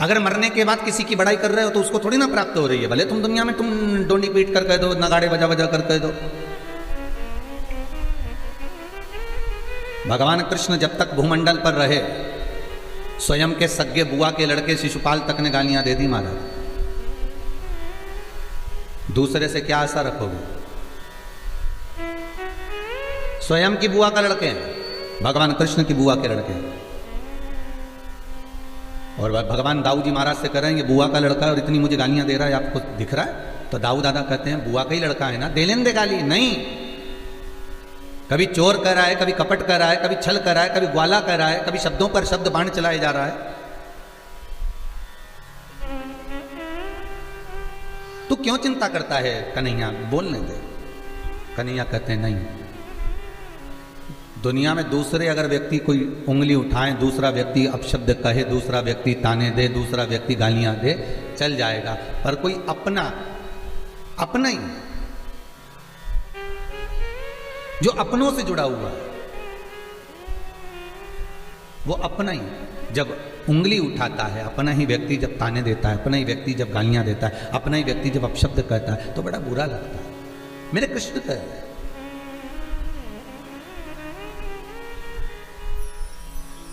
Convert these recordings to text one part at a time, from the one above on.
अगर मरने के बाद किसी की बड़ाई कर रहे हो तो उसको थोड़ी ना प्राप्त हो रही है, भले तुम दुनिया में तुम डोंडी पीट कर कह दो, नगाड़े बजा बजा कर कह दो। भगवान कृष्ण जब तक भूमंडल पर रहे, स्वयं के सगे बुआ के लड़के शिशुपाल तक ने गालियां दे दी महाराज। दूसरे से क्या आशा रखोगे? स्वयं की बुआ का लड़के हैं, भगवान कृष्ण की बुआ के लड़के हैं। और भगवान दाऊ जी महाराज से कह रहे हैं ये बुआ का लड़का है और इतनी मुझे गालियां दे रहा है, आपको दिख रहा है? तो दाऊ दादा कहते हैं बुआ का ही लड़का है ना, दे लेने दे गाली। नहीं, कभी चोर कर रहा है, कभी कपट कर रहा है, कभी छल कर रहा है, कभी ग्वाला कर रहा है, कभी शब्दों पर शब्द बाण चलाए जा रहा है। तू क्यों चिंता करता है कन्हैया, बोलने दे। कन्हैया कहते हैं नहीं, दुनिया में दूसरे अगर व्यक्ति कोई उंगली उठाए, दूसरा व्यक्ति अपशब्द कहे, दूसरा व्यक्ति ताने दे, दूसरा व्यक्ति गालियां दे, चल जाएगा, पर कोई अपना अपना ही जो अपनों से जुड़ा हुआ है वो अपना ही जब उंगली उठाता है, अपना ही व्यक्ति जब ताने देता है, अपना ही व्यक्ति जब गालियां देता है, अपना ही व्यक्ति जब अपशब्द कहता है तो बड़ा बुरा लगता है। मेरे कृष्ण कह रहे हैं,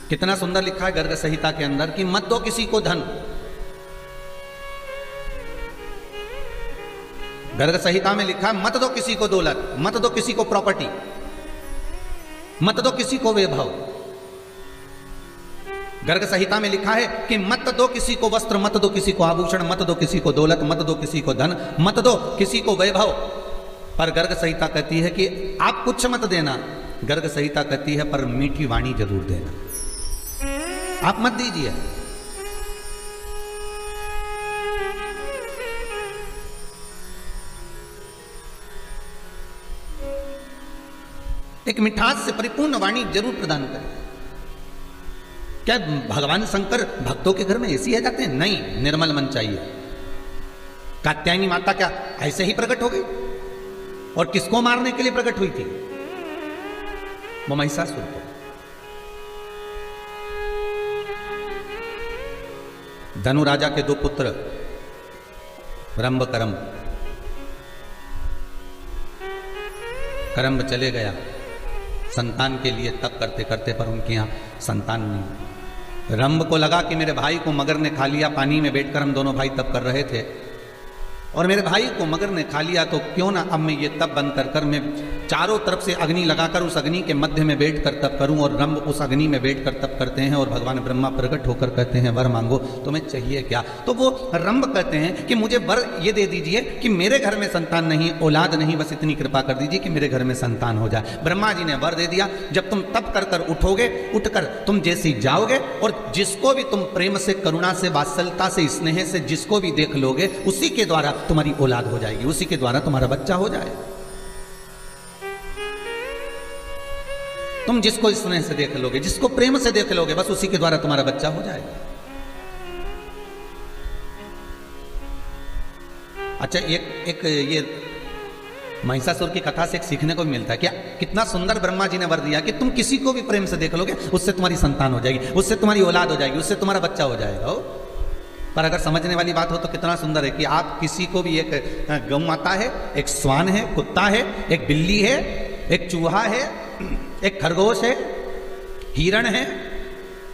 कितना सुंदर लिखा है गर्ग संहिता के अंदर कि मत दो किसी को धन। गर्ग संहिता में लिखा है मत दो किसी को दौलत, मत दो किसी को प्रॉपर्टी, मत दो किसी को वैभव। गर्ग संहिता में लिखा है कि मत दो किसी को वस्त्र, मत दो किसी को आभूषण, मत दो किसी को दौलत, मत दो किसी को धन, मत दो किसी को वैभव। पर गर्ग संहिता कहती है कि आप कुछ मत देना। गर्ग संहिता कहती है पर मीठी वाणी जरूर देना, आप मत दीजिए। एक मिठास से परिपूर्ण वाणी जरूर प्रदान करें। क्या भगवान शंकर भक्तों के घर में ऐसी आ जाते हैं? नहीं, निर्मल मन चाहिए। कात्यायनी माता क्या ऐसे ही प्रकट हो गई? और किसको मारने के लिए प्रकट हुई थी? वो महिषासुर को। धनु राजा के दो पुत्र रंभ करम्ब, करम्ब चले गया संतान के लिए तप करते करते, पर उनके यहाँ संतान नहीं। रंभ को लगा कि मेरे भाई को मगर ने खा लिया, पानी में बैठकर हम दोनों भाई तप कर रहे थे और मेरे भाई को मगर ने खा लिया, तो क्यों ना अब मैं ये तप बंद कर कर मैं चारों तरफ से अग्नि लगाकर उस अग्नि के मध्य में बैठकर तप करूं। और रंभ उस अग्नि में बैठकर तप करते हैं और भगवान ब्रह्मा प्रकट होकर कहते हैं वर मांगो, तुम्हें चाहिए क्या? तो वो रंभ कहते हैं कि मुझे वर ये दे दीजिए कि मेरे घर में संतान नहीं, औलाद नहीं, बस इतनी कृपा कर दीजिए कि मेरे घर में संतान हो जाए। ब्रह्मा जी ने वर दे दिया, जब तुम तप कर कर उठोगे, उठकर तुम जैसे ही जाओगे और जिसको भी तुम प्रेम से, करुणा से, वात्सल्यता से, स्नेह से जिसको भी देख लोगे, उसी के द्वारा तुम्हारी औलाद हो जाएगी, उसी के द्वारा तुम्हारा बच्चा हो जाएगा। तुम जिसको स्नेह से देख लोगे, जिसको प्रेम से देख लोगे, बस उसी के द्वारा तुम्हारा बच्चा हो जाएगा। अच्छा, एक ये महिषासुर की कथा से एक सीखने को भी मिलता है। क्या कितना सुंदर ब्रह्मा जी ने वर दिया कि तुम किसी को भी प्रेम से देख लोगे, उससे तुम्हारी संतान हो जाएगी, उससे तुम्हारी औलाद हो जाएगी, उससे तुम्हारा बच्चा हो जाएगा। पर अगर समझने वाली बात हो तो कितना सुंदर है कि आप किसी को भी, एक गौ माता है, एक स्वान है, कुत्ता है, एक बिल्ली है, एक चूहा है, एक खरगोश है, हिरण है,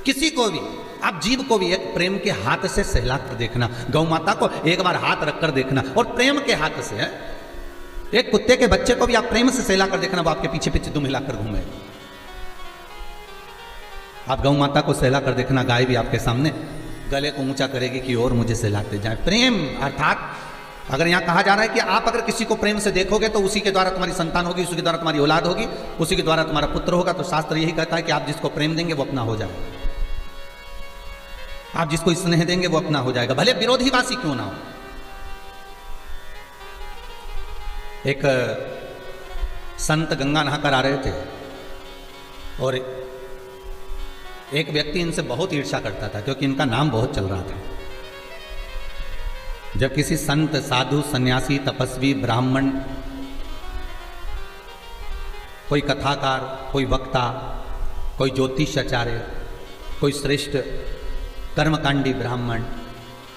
किसी को भी, आप जीव को भी एक प्रेम के हाथ से सहला कर देखना। गौ माता को एक बार हाथ रखकर देखना और प्रेम के हाथ से है। एक कुत्ते के बच्चे को भी आप प्रेम से सहला कर देखना, वो आपके पीछे पीछे दुम हिलाकर घूमे। आप गौ माता को सहला कर देखना, गाय भी आपके सामने गले को ऊंचा करेगी कि और मुझे सहलाते जाए। प्रेम अर्थात अगर यहाँ कहा जा रहा है कि आप अगर किसी को प्रेम से देखोगे तो उसी के द्वारा तुम्हारी संतान होगी, उसी के द्वारा तुम्हारी औलाद होगी, उसी के द्वारा तुम्हारा पुत्र होगा। तो शास्त्र यही कहता है कि आप जिसको प्रेम देंगे वो अपना हो जाएगा, आप जिसको स्नेह देंगे वो अपना हो जाएगा, भले विरोधीवासी क्यों ना हो। एक संत गंगा नहाकर आ रहे थे और एक व्यक्ति इनसे बहुत ईर्ष्या करता था क्योंकि इनका नाम बहुत चल रहा था। जब किसी संत, साधु, सन्यासी, तपस्वी, ब्राह्मण, कोई कथाकार, कोई वक्ता, कोई ज्योतिषाचार्य, कोई श्रेष्ठ कर्मकांडी ब्राह्मण,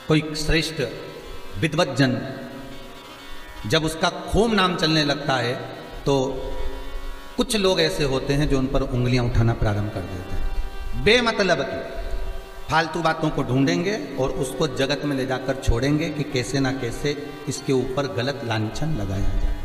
कोई श्रेष्ठ विद्वज्जन, जब उसका खूब नाम चलने लगता है तो कुछ लोग ऐसे होते हैं जो उन पर उंगलियां उठाना प्रारंभ कर देते हैं। बेमतलब की फालतू बातों को ढूंढेंगे और उसको जगत में ले जाकर छोड़ेंगे कि कैसे ना कैसे इसके ऊपर गलत लांछन लगाया जाए।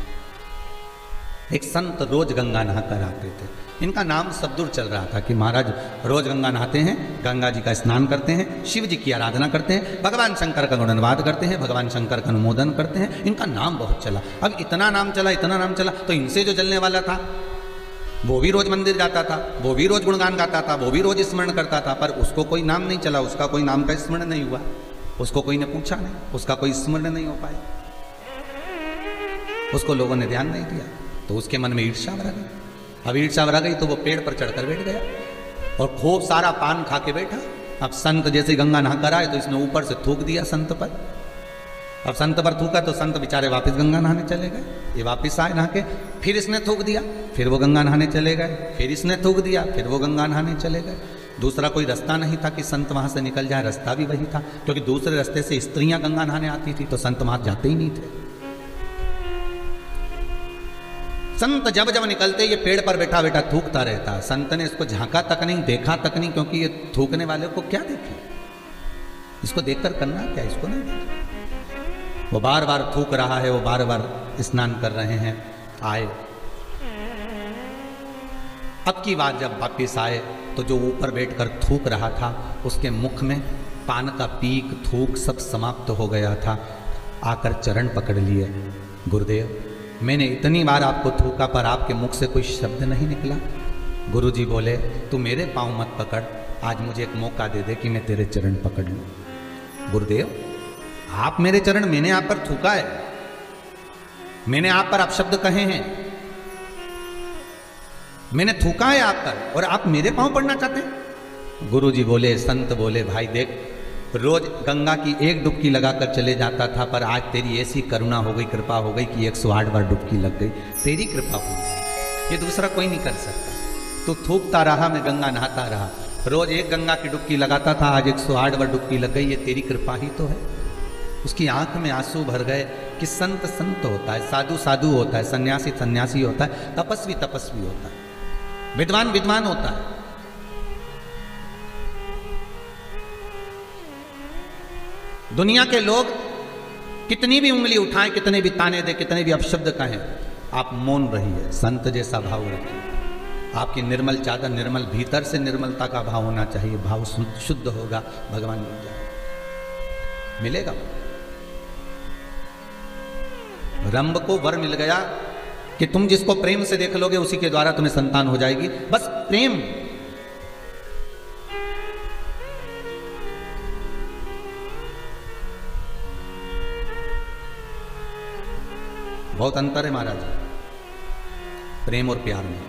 एक संत रोज गंगा नहाकर आते थे। इनका नाम सब दूर चल रहा था कि महाराज रोज गंगा नहाते हैं, गंगा जी का स्नान करते हैं, शिव जी की आराधना करते हैं, भगवान शंकर का गुणगान करते हैं, भगवान शंकर का अनुमोदन करते हैं। इनका नाम बहुत चला। अब इतना नाम चला तो इनसे जो जलने वाला था वो भी रोज मंदिर जाता था, वो भी रोज गुणगान गाता था, वो भी रोज स्मरण करता था, पर उसको कोई नाम नहीं चला, उसका कोई नाम का स्मरण नहीं हुआ, उसको कोई ने पूछा नहीं, उसका कोई स्मरण नहीं हो पाया, उसको लोगों ने ध्यान नहीं दिया, तो उसके मन में ईर्ष्या भरा गई। अब ईर्ष्या भरा गई तो वो पेड़ पर चढ़कर बैठ गया और खूब सारा पान खा के बैठा। अब संत जैसे गंगा नहाकर आए तो इसने ऊपर से थूक दिया संत पर। अब संत पर थूका तो संत बेचारे वापस गंगा नहाने चले गए। ये वापस आए नहा के, फिर इसने थूक दिया, फिर वो गंगा नहाने चले गए, फिर इसने थूक दिया, फिर वो गंगा नहाने चले गए। दूसरा कोई रास्ता नहीं था कि संत वहां से निकल जाए, रास्ता भी वही था, क्योंकि दूसरे रास्ते से स्त्रियां गंगा नहाने आती थी तो संत वहां जाते ही नहीं थे। संत जब जब निकलते ये पेड़ पर बैठा बैठा थूकता रहता। संत ने इसको झांका तक नहीं, देखा तक नहीं, क्योंकि ये थूकने वाले को क्या देखे, इसको देखकर करना क्या, इसको नहीं देखे। वो बार बार थूक रहा है, वो बार बार स्नान कर रहे हैं। आए, अब की बार जब वापिस आए तो जो ऊपर बैठकर थूक रहा था उसके मुख में पान का पीक थूक सब समाप्त हो गया था। आकर चरण पकड़ लिए, गुरुदेव मैंने इतनी बार आपको थूका पर आपके मुख से कोई शब्द नहीं निकला। गुरुजी बोले तू मेरे पाँव मत पकड़, आज मुझे एक मौका दे दे कि मैं तेरे चरण पकड़ लूं। गुरुदेव आप मेरे चरण, मैंने आप पर थूका है, मैंने आप पर अपशब्द कहे हैं, मैंने थूका है आप पर और आप मेरे पांव पड़ना चाहते हैं। गुरुजी बोले, संत बोले भाई देख, रोज गंगा की एक डुबकी लगाकर चले जाता था, पर आज तेरी ऐसी करुणा हो गई, कृपा हो गई कि 108 बार डुबकी लग गई। तेरी कृपा हो गई, ये दूसरा कोई नहीं कर सकता। तू थूकता रहा, मैं गंगा नहाता रहा, रोज एक गंगा की डुबकी लगाता था, आज 108 बार डुबकी लग गई, ये तेरी कृपा ही तो है। उसकी आंख में आंसू भर गए कि संत संत होता है, साधु साधु होता है, सन्यासी सन्यासी होता है, तपस्वी तपस्वी होता है, विद्वान विद्वान होता है। दुनिया के लोग कितनी भी उंगली उठाएं, कितने भी ताने दे, कितने भी अपशब्द कहें, आप मौन रहिए, संत जैसा भाव रखिए। आपकी निर्मल चादर, निर्मल भीतर से निर्मलता का भाव होना चाहिए, भाव शुद्ध होगा, भगवान मिलेगा। रंभ को वर मिल गया कि तुम जिसको प्रेम से देख लोगे उसी के द्वारा तुम्हें संतान हो जाएगी, बस प्रेम। बहुत अंतर है महाराज प्रेम और प्यार में,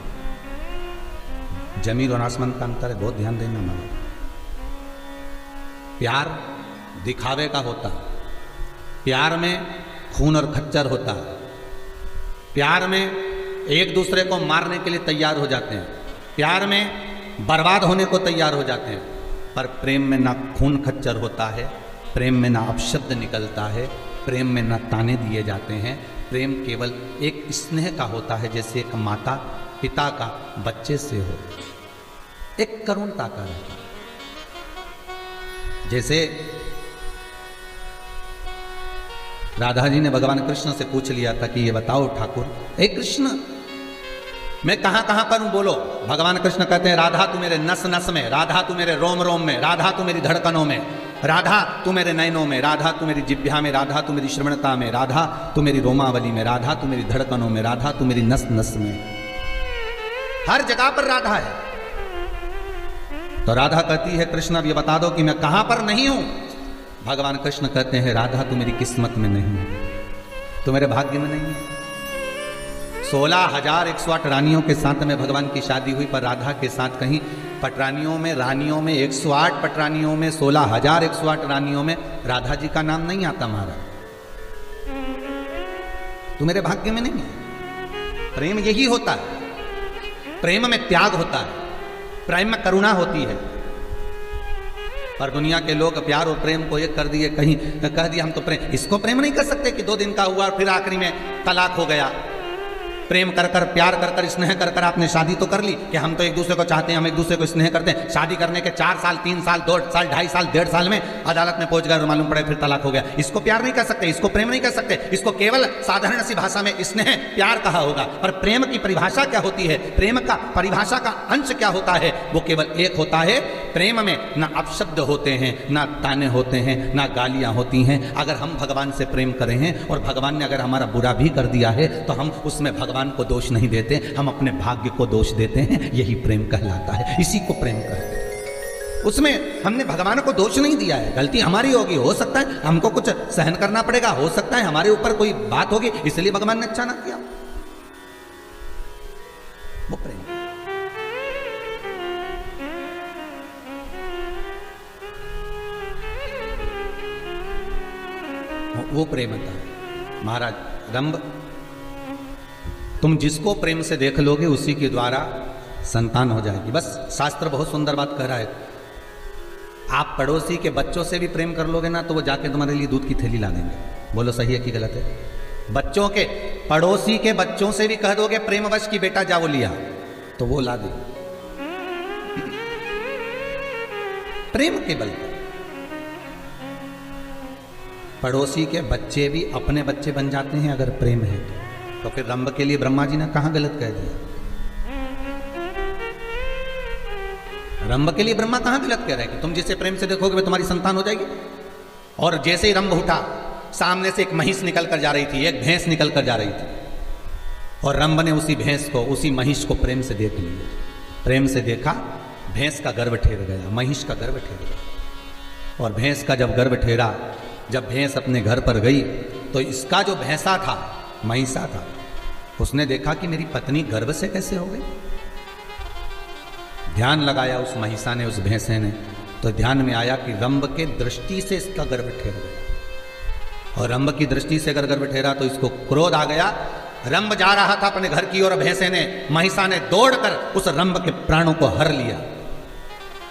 जमीन और आसमान का अंतर है, बहुत ध्यान देना महाराज। प्यार दिखावे का होता, प्यार में खून और खच्चर होता है, प्यार में एक दूसरे को मारने के लिए तैयार हो जाते हैं, प्यार में बर्बाद होने को तैयार हो जाते हैं। पर प्रेम में ना खून खच्चर होता है, प्रेम में ना अपशब्द निकलता है, प्रेम में ना ताने दिए जाते हैं। प्रेम केवल एक स्नेह का होता है, जैसे एक माता पिता का बच्चे से हो, एक करुणता का रहता है। जैसे राधा जी ने भगवान कृष्ण से पूछ लिया था कि ये बताओ ठाकुर, हे कृष्ण मैं कहां कहां पर हूं बोलो। भगवान कृष्ण कहते हैं राधा तू मेरे नस नस में, राधा तू मेरे रोम रोम में, राधा तू मेरी धड़कनों में, राधा तू मेरे नयनों में, राधा तू मेरी जिह्वा में, राधा तू मेरी श्रवणता में, राधा तू मेरी रोमावली में, राधा तू मेरी धड़कनों में, राधा तू मेरी नस नस में। हर जगह पर राधा है। तो राधा कहती है कृष्ण अब ये बता दो कि मैं कहां पर नहीं हूं। भगवान कृष्ण कहते हैं राधा तू मेरी किस्मत में नहीं है, तू मेरे भाग्य में नहीं है। 16,108 रानियों के साथ में भगवान की शादी हुई, पर राधा के साथ कहीं पटरानियों में, रानियों में 108 पटरानियों में, 16,108 रानियों में राधा जी का नाम नहीं आता। महाराज तू मेरे भाग्य में नहीं है। प्रेम यही होता है, प्रेम में त्याग होता है, प्रेम में करुणा होती है, पर दुनिया के लोग प्यार और प्रेम को एक कर दिए, कहीं कह दिया हम तो प्रेम, इसको प्रेम नहीं कर सकते कि 2 दिन का हुआ और फिर आखिरी में तलाक हो गया। प्रेम कर कर, प्यार कर कर, स्नेह कर कर आपने शादी तो कर ली कि हम तो एक दूसरे को चाहते हैं, हम एक दूसरे को स्नेह करते हैं। शादी करने के 4 साल, 3 साल, 2 साल, 2.5 साल, 1.5 साल में अदालत में पहुंच गए और मालूम पड़े फिर तलाक हो गया। इसको प्यार नहीं कर सकते, इसको प्रेम नहीं कर सकते, इसको केवल साधारण सी भाषा में स्नेह प्यार कहा होगा। पर प्रेम की परिभाषा क्या होती है, प्रेम का परिभाषा का अंश क्या होता है, वो केवल एक होता है। प्रेम में ना अपशब्द होते हैं, ना ताने होते हैं, ना गालियां होती हैं। अगर हम भगवान से प्रेम करें हैं और भगवान ने अगर हमारा बुरा भी कर दिया है तो हम उसमें भगवान को दोष नहीं देते, हम अपने भाग्य को दोष देते हैं। यही प्रेम कहलाता है, इसी को प्रेम कहते हैं। उसमें हमने भगवान को दोष नहीं दिया है, गलती हमारी होगी, हो सकता है हमको कुछ सहन करना पड़ेगा, हो सकता है हमारे ऊपर कोई बात होगी इसलिए भगवान ने अच्छा ना किया। वो प्रेम, वो प्रेमता है। महाराज रंभ, तुम जिसको प्रेम से देख लोगे उसी के द्वारा संतान हो जाएगी। बस शास्त्र बहुत सुंदर बात कह रहा है, आप पड़ोसी के बच्चों से भी प्रेम कर लोगे ना तो वो जाके तुम्हारे लिए दूध की थैली ला देंगे। बोलो सही है कि गलत है? बच्चों के, पड़ोसी के बच्चों से भी कह दोगे प्रेमवश की बेटा जाओ लिया तो वो ला दे, प्रेम के बल पर। पड़ोसी के बच्चे भी अपने बच्चे बन जाते हैं अगर प्रेम है तो फिर रंभ के लिए ब्रह्मा जी ने कहां गलत कह दिया? रंभ के लिए ब्रह्मा कहां गलत कह रहे हैं कि तुम जिसे प्रेम से देखोगे वो तुम्हारी संतान हो जाएगी। और जैसे ही रंभ उठा, सामने से एक महिष निकल कर जा रही थी, एक भैंस निकल कर जा रही थी, और रंभ ने उसी भैंस को, उसी महिष को प्रेम से देख लिया। प्रेम से देखा, भैंस का गर्भ ठेर गया, महिष का गर्भ ठेर गया। और भैंस का जब गर्भ ठेरा, जब भैंस अपने घर पर गई तो इसका जो भैंसा था, महिषा था, उसने देखा कि मेरी पत्नी गर्भ से कैसे हो गई। ध्यान लगाया उस महिषा ने, उस भैंसे ने, तो ध्यान में आया कि रंभ के दृष्टि से इसका गर्भ ठेर गया। और रंभ की दृष्टि से अगर गर्भ ठेरा तो इसको क्रोध आ गया। रंभ जा रहा था अपने घर की ओर, भैंसे ने, महिषा ने दौड़कर उस रंभ के प्राणों को हर लिया।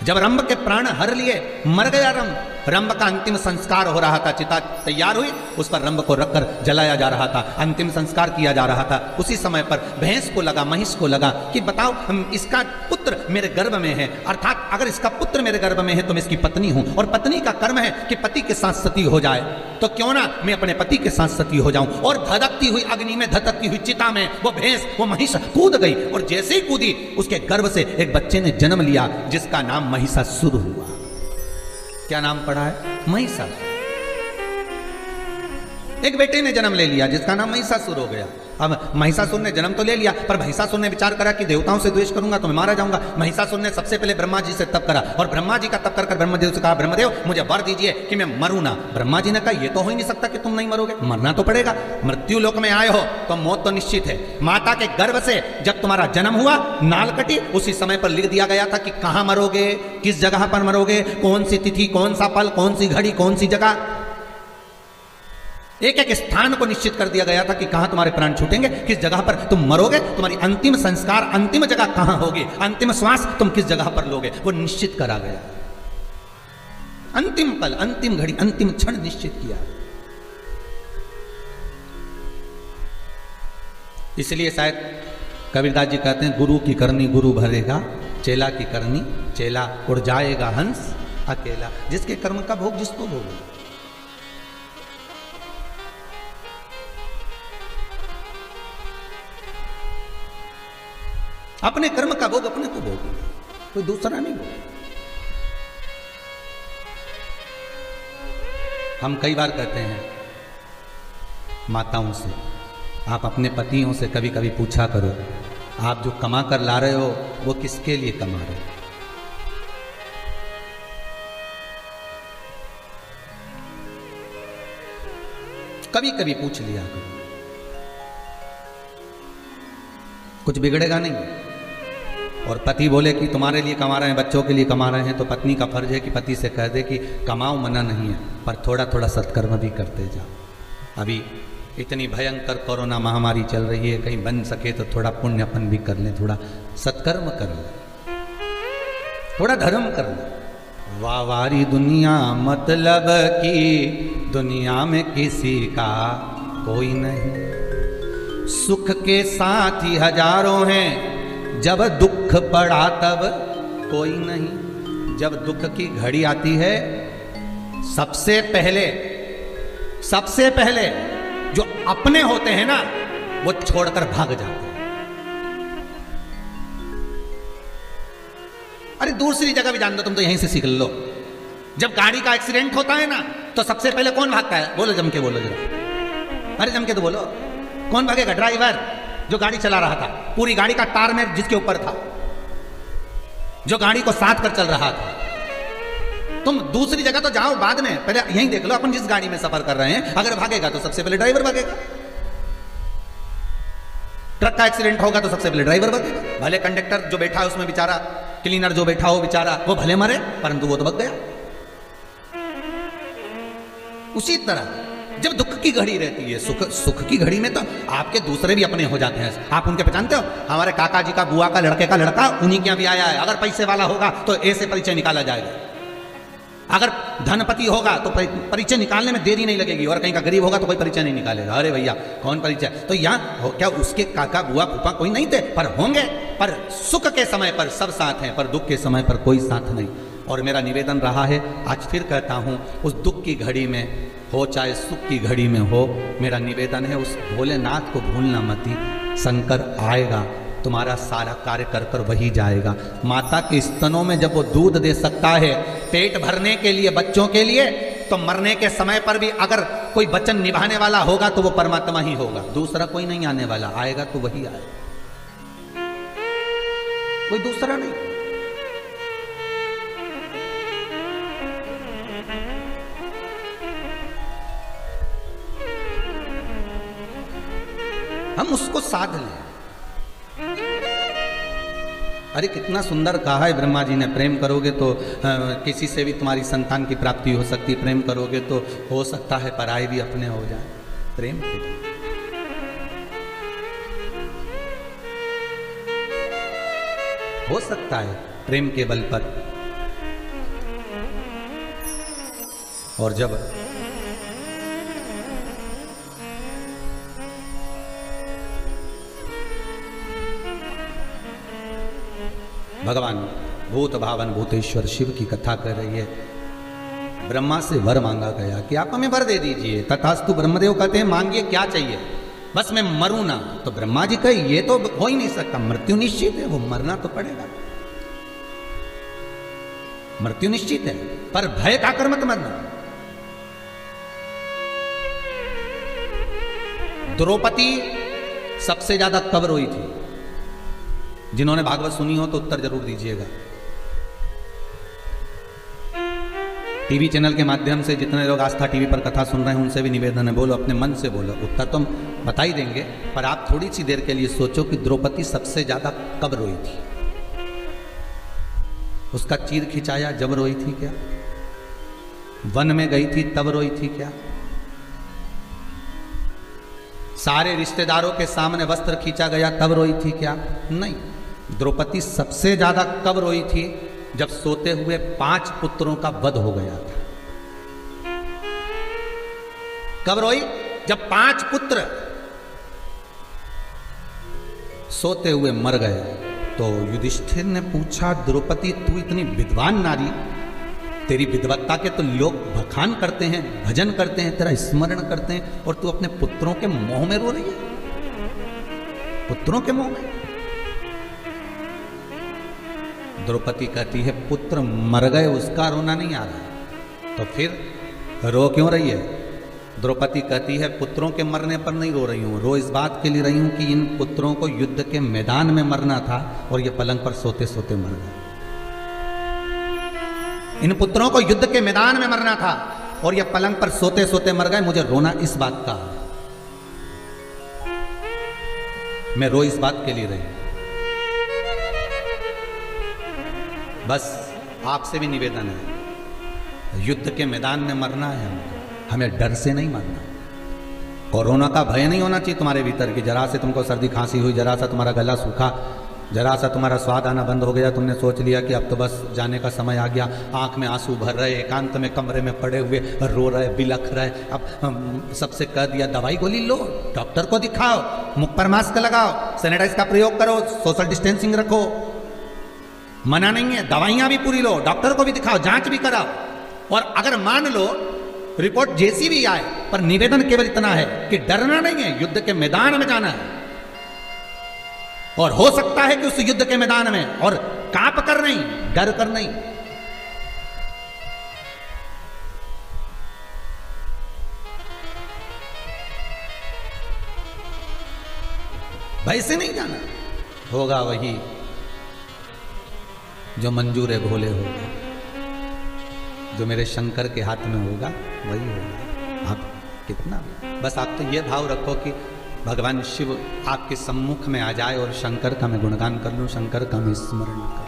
जब रंभ के प्राण हर लिए, मर गया रंभ। रंभ का अंतिम संस्कार हो रहा था, चिता तैयार हुई, उस पर रंभ को रखकर जलाया जा रहा था, अंतिम संस्कार किया जा रहा था। उसी समय पर भैंस को लगा, महिष को लगा कि बताओ, हम इसका पुत्र मेरे गर्भ में है, अर्थात अगर इसका पुत्र मेरे गर्भ में है तो मैं इसकी पत्नी हूं, और पत्नी का कर्म है कि पति के साथ सती हो जाए, तो क्यों ना मैं अपने पति के साथ सती हो जाऊं। और धधकती हुई अग्नि में, धधकती हुई चिता में वो भैंस, वो महिष कूद गई, और जैसे ही कूदी उसके गर्भ से एक बच्चे ने जन्म लिया जिसका नाम महिषासुर हुआ। क्या नाम पड़ा है? महिषासुर। एक बेटे ने जन्म ले लिया जिसका नाम महिषासुर हो गया। अब महिषासुर ने जन्म तो ले लिया, पर महिषासुर ने विचार करा कि देवताओं से द्वेष करूंगा तो मैं मारा जाऊंगा। महिषासुर ने सबसे पहले ब्रह्मा जी से तप करा, और ब्रह्मा जी का तप कर ब्रह्मदेव से कहा, ब्रह्मदेव मुझे वर दीजिए कि मैं मरूं ना। ब्रह्मा जी ने कहा, यह तो हो ही नहीं सकता कि तुम नहीं मरोगे, मरना तो पड़ेगा। मृत्यु लोक में आए हो तो मौत तो निश्चित है। माता के गर्भ से जब तुम्हारा जन्म हुआ, नाल कटी, उसी समय पर लिख दिया गया था कि कहां मरोगे, किस जगह पर मरोगे, कौन सी तिथि, कौन सा पल, कौन सी घड़ी, कौन सी जगह, एक एक स्थान को निश्चित कर दिया गया था कि कहां तुम्हारे प्राण छूटेंगे, किस जगह पर तुम मरोगे, तुम्हारी अंतिम संस्कार, अंतिम जगह कहां होगी, अंतिम श्वास तुम किस जगह पर लोगे, वो निश्चित करा गया। अंतिम पल, अंतिम घड़ी, अंतिम क्षण निश्चित किया। इसलिए शायद कबीरदास जी कहते हैं, गुरु की करनी गुरु भरेगा, चेला की करनी चेला उड़ जाएगा हंस अकेला। जिसके कर्म का भोग जिसको भोग, अपने कर्म का भोग अपने को भोग, कोई दूसरा नहीं भोग। हम कई बार कहते हैं माताओं से, आप अपने पतियों से कभी कभी पूछा करो, आप जो कमा कर ला रहे हो वो किसके लिए कमा रहे हो। कभी कभी पूछ लिया करो, कुछ बिगड़ेगा नहीं। और पति बोले कि तुम्हारे लिए कमा रहे हैं, बच्चों के लिए कमा रहे हैं, तो पत्नी का फर्ज है कि पति से कह दे कि कमाओ, मना नहीं है, पर थोड़ा थोड़ा सत्कर्म भी करते जाओ। अभी इतनी भयंकर कोरोना महामारी चल रही है, कहीं बन सके तो थोड़ा पुण्य अपन भी कर लें, थोड़ा सत्कर्म कर लें, थोड़ा धर्म कर लें। वावारी दुनिया मतलब की दुनिया में किसी का कोई नहीं। सुख के साथी हजारों हैं, जब दुख पड़ा तब कोई नहीं। जब दुख की घड़ी आती है, सबसे पहले जो अपने होते हैं ना, वो छोड़कर भाग जाते हैं। अरे दूसरी जगह भी जान दो, तुम तो यहीं से सीख लो। जब गाड़ी का एक्सीडेंट होता है ना, तो सबसे पहले कौन भागता है? बोलो जम के बोलो जरा, अरे जम के तो बोलो। कौन भागेगा? ड्राइवर, जो गाड़ी चला रहा था, पूरी गाड़ी का टार में जिसके ऊपर था, जो गाड़ी को साथ कर चल रहा था। तुम दूसरी जगह तो जाओ बाद में, पहले यहीं देख लो अपन जिस गाड़ी में सफर कर रहे हैं। अगर भागेगा तो सबसे पहले ड्राइवर भागेगा। ट्रक का एक्सीडेंट होगा तो सबसे पहले ड्राइवर भागेगा। भले कंडक्टर जो बैठा है उसमें बेचारा, क्लीनर जो बैठा हो बेचारा, वो भले मरे, परंतु वो तो भाग गया। उसी तरह जब दुख की घड़ी रहती है, सुख की घड़ी में तो आपके दूसरे भी अपने हो जाते हैं। आप उनके पहचानते हो? हमारे काका जी का, बुआ का लड़के का लड़का उन्हीं के यहाँ भी आया है। अगर पैसे वाला होगा तो ऐसे परिचय निकाला जाएगा। अगर धनपति होगा तो परिचय निकालने में देरी नहीं लगेगी, और कहीं का गरीब होगा तो कोई परिचय नहीं निकालेगा। अरे भैया कौन परिचय? तो यहाँ क्या उसके काका बुआ फूफा कोई नहीं थे? पर होंगे। पर सुख के समय पर सब साथ हैं, पर दुख के समय पर कोई साथ नहीं। और मेरा निवेदन रहा है, आज फिर कहता हूँ, उस दुख की घड़ी में हो चाहे सुख की घड़ी में हो, मेरा निवेदन है उस भोलेनाथ को भूलना मती। शंकर आएगा, तुम्हारा सारा कार्य कर कर वही जाएगा। माता के स्तनों में जब वो दूध दे सकता है पेट भरने के लिए, बच्चों के लिए, तो मरने के समय पर भी अगर कोई वचन निभाने वाला होगा तो वो परमात्मा ही होगा। दूसरा कोई नहीं आने वाला, आएगा तो वही आएगा, कोई दूसरा नहीं। हम उसको साध लें। अरे कितना सुंदर कहा है ब्रह्मा जी ने, प्रेम करोगे तो किसी से भी तुम्हारी संतान की प्राप्ति हो सकती है। प्रेम करोगे तो हो सकता है पराये भी अपने हो जाए। प्रेम के लिए हो सकता है, प्रेम के बल पर। और जब भगवान भूत भावन भूतेश्वर शिव की कथा कर रही है, ब्रह्मा से वर मांगा गया कि आप हमें वर दे दीजिए। तथास्तु ब्रह्मदेव कहते हैं मांगिए क्या चाहिए, बस मैं मरूं ना। तो ब्रह्मा जी कहे ये तो हो ही नहीं सकता, मृत्यु निश्चित है, वो मरना तो पड़ेगा, मृत्यु निश्चित है, पर भय खाकर मत मरना। द्रौपदी सबसे ज्यादा कब रोई थी? जिन्होंने भागवत सुनी हो तो उत्तर जरूर दीजिएगा। टीवी चैनल के माध्यम से जितने लोग आस्था टीवी पर कथा सुन रहे हैं उनसे भी निवेदन है, बोलो, अपने मन से बोलो। उत्तर तो हम बता ही देंगे, पर आप थोड़ी सी देर के लिए सोचो कि द्रौपदी सबसे ज्यादा कब रोई थी? उसका चीर खिंचाया जब रोई थी क्या? वन में गई थी तब रोई थी क्या? सारे रिश्तेदारों के सामने वस्त्र खींचा गया तब रोई थी क्या? नहीं। द्रौपदी सबसे ज्यादा कब रोई थी? जब सोते हुए 5 पुत्रों का वध हो गया था। कब रोई? जब 5 पुत्र सोते हुए मर गए। तो युधिष्ठिर ने पूछा, द्रौपदी तू इतनी विद्वान नारी, तेरी विद्वत्ता के तो लोग बखान करते हैं, भजन करते हैं, तेरा स्मरण करते हैं, और तू अपने पुत्रों के मोह में रो रही है? पुत्रों के मोह में? द्रौपदी कहती है पुत्र मर गए उसका रोना नहीं आ रहा, तो फिर रो क्यों रही है? द्रौपदी कहती है पुत्रों के मरने पर नहीं रो रही हूं, रो इस बात के लिए रही हूं कि इन पुत्रों को युद्ध के मैदान में मरना था और ये पलंग पर सोते सोते मर गए। इन पुत्रों को युद्ध के मैदान में मरना था और ये पलंग पर सोते सोते मर गए। मुझे रोना इस बात का, मैं रो इस बात के लिए रही। बस आपसे भी निवेदन है, युद्ध के मैदान में मरना है हमको, हमें डर से नहीं मरना। कोरोना का भय नहीं होना चाहिए तुम्हारे भीतर कि जरा से तुमको सर्दी खांसी हुई, जरा सा तुम्हारा गला सूखा जरा सा तुम्हारा स्वाद आना बंद हो गया, तुमने सोच लिया कि अब तो बस जाने का समय आ गया, आंख में आंसू भर रहे, एकांत में कमरे में पड़े हुए रो रहे, बिलख रहे। अब सबसे कह दिया दवाई गोली लो, डॉक्टर को दिखाओ, मुख पर मास्क लगाओ, सैनिटाइज का प्रयोग करो, सोशल डिस्टेंसिंग रखो। मना नहीं है, दवाइयां भी पूरी लो, डॉक्टर को भी दिखाओ, जांच भी कराओ। और अगर मान लो रिपोर्ट जैसी भी आए, पर निवेदन केवल इतना है कि डरना नहीं है, युद्ध के मैदान में जाना है। और हो सकता है कि उस युद्ध के मैदान में, और कांप कर नहीं, डर कर नहीं, भय से नहीं जाना। होगा वही जो मंजूर है भोले होगा, जो मेरे शंकर के हाथ में होगा वही होगा। आप कितना, बस आप तो ये भाव रखो कि भगवान शिव आपके सम्मुख में आ जाए और शंकर का मैं गुणगान कर लूं, शंकर का मैं स्मरण कर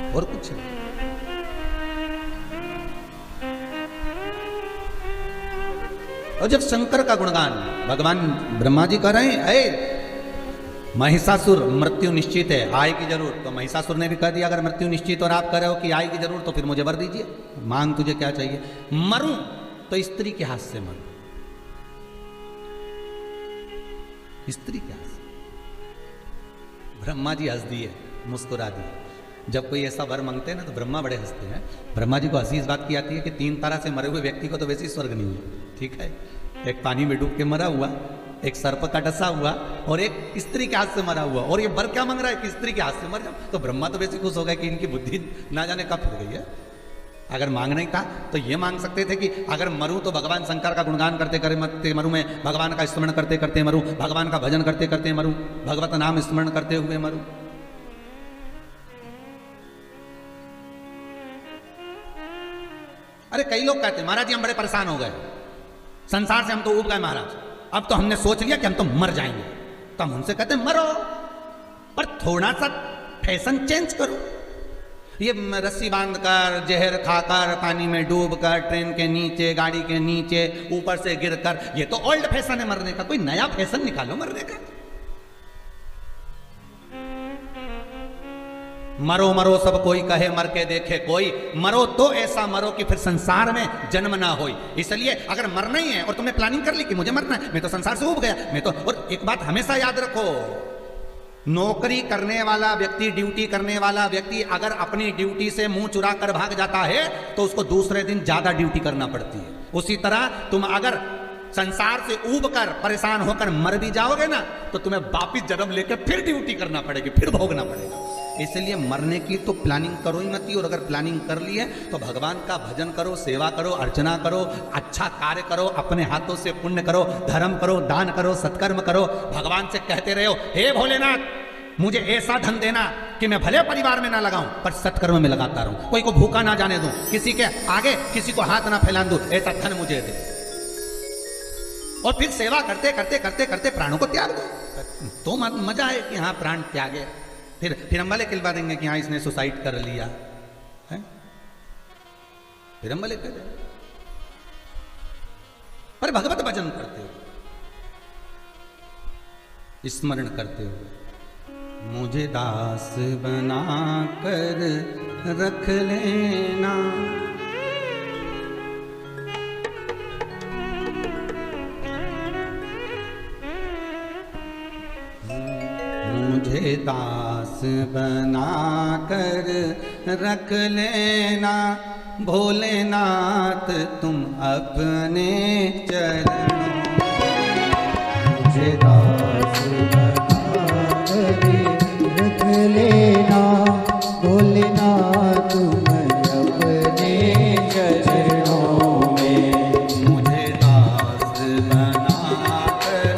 लूं, और कुछ नहीं। और जब शंकर का गुणगान भगवान ब्रह्मा जी कर रहे हैं, महिषासुर मृत्यु निश्चित है, आएगी जरूर, तो महिषासुर ने भी कह दिया अगर मृत्यु निश्चित और आप कह रहे हो कि आएगी जरूर, तो फिर मुझे वर दीजिए, मांग तुझे क्या चाहिए। मरूं तो स्त्री के हाथ से मरूं, स्त्री के हाथ से। ब्रह्मा जी हंस दिए, मुस्कुरा दिए। जब कोई ऐसा वर मांगते हैं ना तो ब्रह्मा बड़े हंसते हैं। ब्रह्मा जी को हंसी इस बात की आती है कि 3 तारा से मरे हुए व्यक्ति को तो वैसे ही स्वर्ग नहीं है, ठीक है। एक पानी में डूब के मरा हुआ, एक सर्प का डसा हुआ, और एक स्त्री के हाथ से मरा हुआ, और ये वर क्या मांग रहा है कि स्त्री के हाथ से मर जाओ। तो ब्रह्मा तो वैसे खुश हो गए कि इनकी बुद्धि ना जाने कब फिर गई है। अगर मांगना ही था तो ये मांग सकते थे कि अगर मरूं तो भगवान शंकर का गुणगान करते करते मरूं, मैं भगवान का स्मरण करते करते मरूं, भगवान का भजन करते करते मरूं, भगवत नाम स्मरण करते हुए मरूं। अरे कई लोग कहते हैं महाराज जी हम बड़े परेशान हो गए, संसार से हम तो ऊब गए महाराज, अब तो हमने सोच लिया कि हम तो मर जाएंगे। तो हम उनसे कहते मरो, पर थोड़ा सा फैशन चेंज करो। ये रस्सी बांधकर, जहर खाकर, पानी में डूबकर, ट्रेन के नीचे, गाड़ी के नीचे, ऊपर से गिरकर, ये तो ओल्ड फैशन है मरने का। कोई नया फैशन निकालो मरने का। मरो मरो सब कोई कहे, मर के देखे कोई, मरो तो ऐसा मरो कि फिर संसार में जन्म ना हो। इसलिए अगर मरना ही है और तुमने प्लानिंग कर ली कि मुझे मरना है, मैं तो संसार से उब गया, मैं तो। और एक बात हमेशा याद रखो, नौकरी करने वाला व्यक्ति, ड्यूटी करने वाला व्यक्ति अगर अपनी ड्यूटी से मुंह चुरा कर भाग जाता है तो उसको दूसरे दिन ज्यादा ड्यूटी करना पड़ती है। उसी तरह तुम अगर संसार से ऊब कर परेशान होकर मर भी जाओगे ना, तो तुम्हें वापिस जन्म लेकर फिर ड्यूटी करना पड़ेगी, फिर भोगना पड़ेगा। इसलिए मरने की तो प्लानिंग करो ही मत। और अगर प्लानिंग कर ली है तो भगवान का भजन करो, सेवा करो, अर्चना करो, अच्छा कार्य करो, अपने हाथों से पुण्य करो, धर्म करो, दान करो, सत्कर्म करो। भगवान से कहते रहो, हे भोलेनाथ मुझे ऐसा धन देना कि मैं भले परिवार में ना लगाऊं पर सत्कर्म में लगाता रहूं, कोई को भूखा ना जाने दूं, किसी के आगे किसी को हाथ ना फैलान दूं, ऐसा धन मुझे दे। और फिर सेवा करते करते करते करते प्राणों को त्याग दो। तो मजा है कि हाँ प्राण त्यागे। फिर हम भले खिलवा देंगे कि हाँ इसने सुसाइड कर लिया है, फिर हम भले कह देंगे, पर भगवत भजन करते हो, स्मरण करते हो। मुझे दास बना कर रख लेना, मुझे दास बना कर रख लेना, भोलेनाथ तुम अपने चरणों। मुझे दास बना कर रख लेना, भोलेनाथ तुम अपने चरणों में। मुझे दास बना कर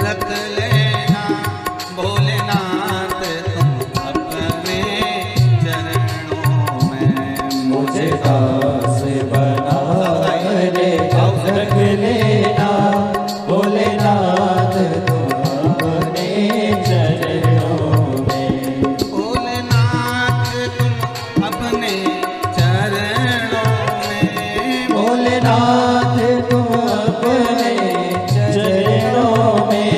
रख लेना, भोलेनाथ तुम अपने चरणों में। मुझे दास बना कर रख लेना, भोलेनाथ तुम अपने चरणों में। भोलेनाथ तुम अपने चरणों में, भोलेनाथ तुम अपने चरणों में।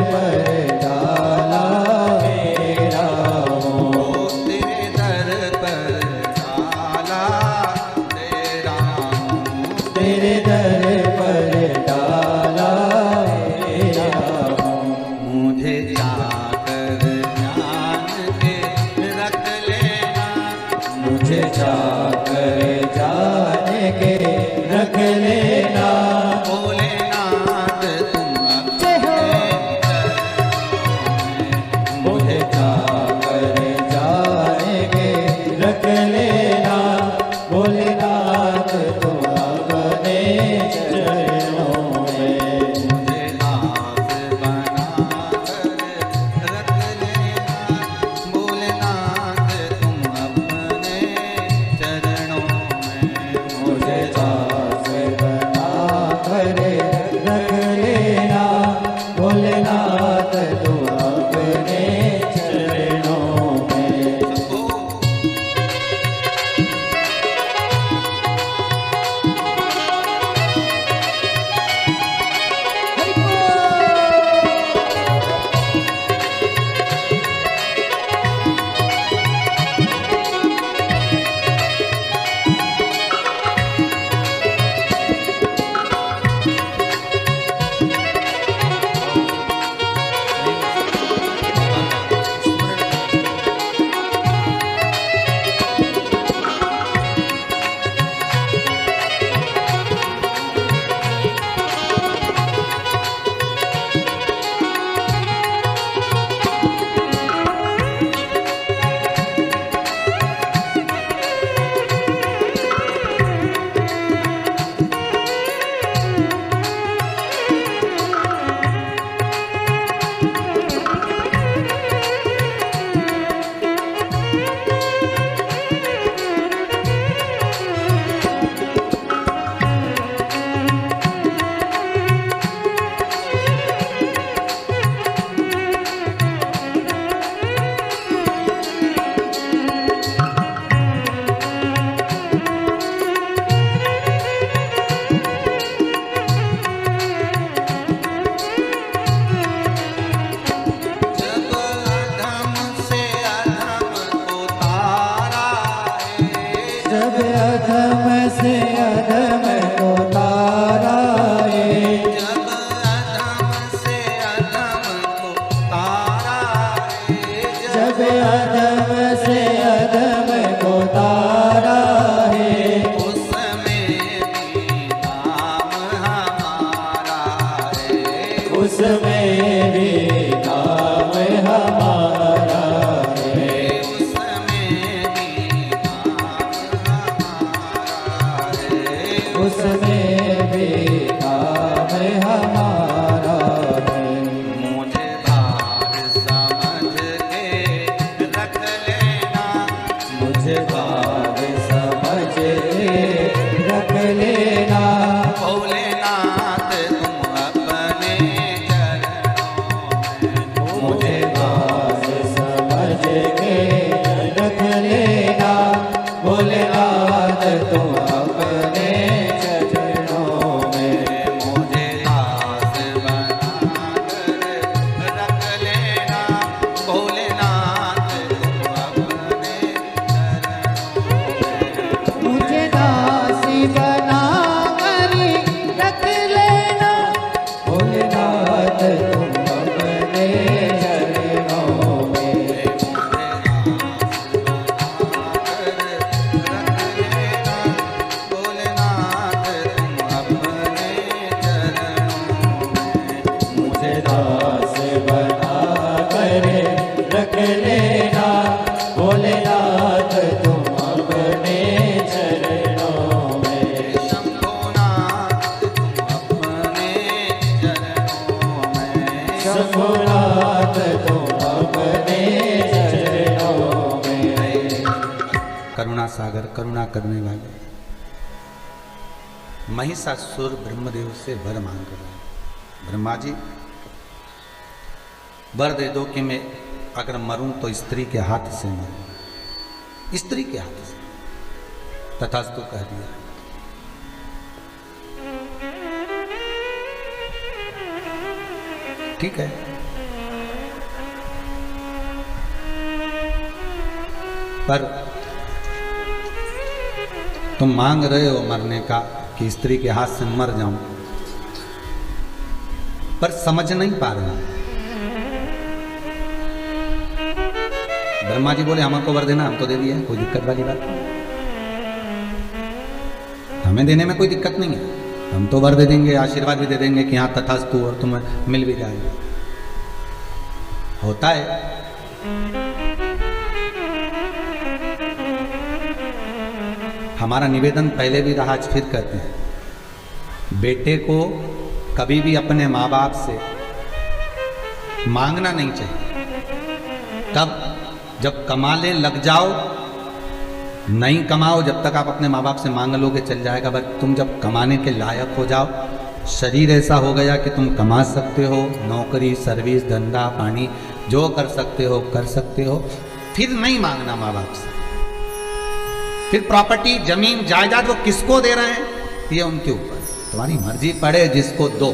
पर डाला मेरा मोह, तेरे दर पर डाला तेरा मोह, तेरे दर पर डाला मेरा मोह। मुझे जाकर जान के रख लेना, मुझे जाकर जान के रख लेना, भोलेनाथ तुम अपने मुझे जाकर जान के रख लेना, भोलेनाथ तुम अपने चरणों में। मुझे दास बनाकर रख लेना, भोलेनाथ तुम अपने चरणों में। मुझे दास बना कर रख लेना, भोलेनाथ तुम अपने चरणों में। जब अधम से अधम को तारा है, जब अधम से अधम को तारा है, जब अधम से अधम को तारा है, जब अधम से अधम को तारा है, उसमें भी नाम हमारा है, उसमें भी नाम हमारा है, उसमें भी नाम हमारा है। उसमें भी नाम हमारा है। मुझे भार समझ के रख लेना, मुझे भाग समझ के रख लेना, भोलेनाथ तुम अपने चरणों में। मुझे भाग समझ के रख लेना, भोलेनाथ तुम अपने चरणों में। मुझे दास बनाकर रख लेना, भोलेनाथ तुम अपने चरणों में। मुझे दासी बना कर रख लेना, भोलेनाथ तुम अपने चरणों में। मुझे दास बना कर रख लेना, भोलेनाथ तुम अपने चरणों में। शंभुनाथ तुम अपने चरणों में। करुणा सागर, करुणा करने वाले महिषासुर ब्रह्मदेव से वर मांग रहे हैं। ब्रह्मा जी वर दे दो कि मैं अगर मरूं तो स्त्री के हाथ से मरूं, स्त्री के हाथ से। तथास्तु कह दिया। ठीक है, पर तुम मांग रहे हो मरने का कि स्त्री के हाथ से मर जाऊं, पर समझ नहीं पा रहे हो। ब्रह्मा जी बोले हमको वर देना, हम तो दे दिया, कोई दिक्कत वाली बात नहीं, हमें देने में कोई दिक्कत नहीं है, हम तो वर दे देंगे, आशीर्वाद भी दे देंगे कि हाँ तथास्तु, और तुम्हें मिल भी जाएगा। होता है हमारा निवेदन पहले भी रहा, आज फिर कहते हैं, बेटे को कभी भी अपने माँ बाप से मांगना नहीं चाहिए। कब? जब कमाने लग जाओ, नहीं कमाओ जब तक आप अपने माँ बाप से मांग लोगे चल जाएगा, बट तुम जब कमाने के लायक हो जाओ, शरीर ऐसा हो गया कि तुम कमा सकते हो, नौकरी सर्विस धंधा पानी जो कर सकते हो कर सकते हो, फिर नहीं मांगना माँ बाप से। फिर प्रॉपर्टी जमीन जायदाद वो किसको दे रहे हैं ये उनके ऊपर, तुम्हारी मर्जी पड़े जिसको दो।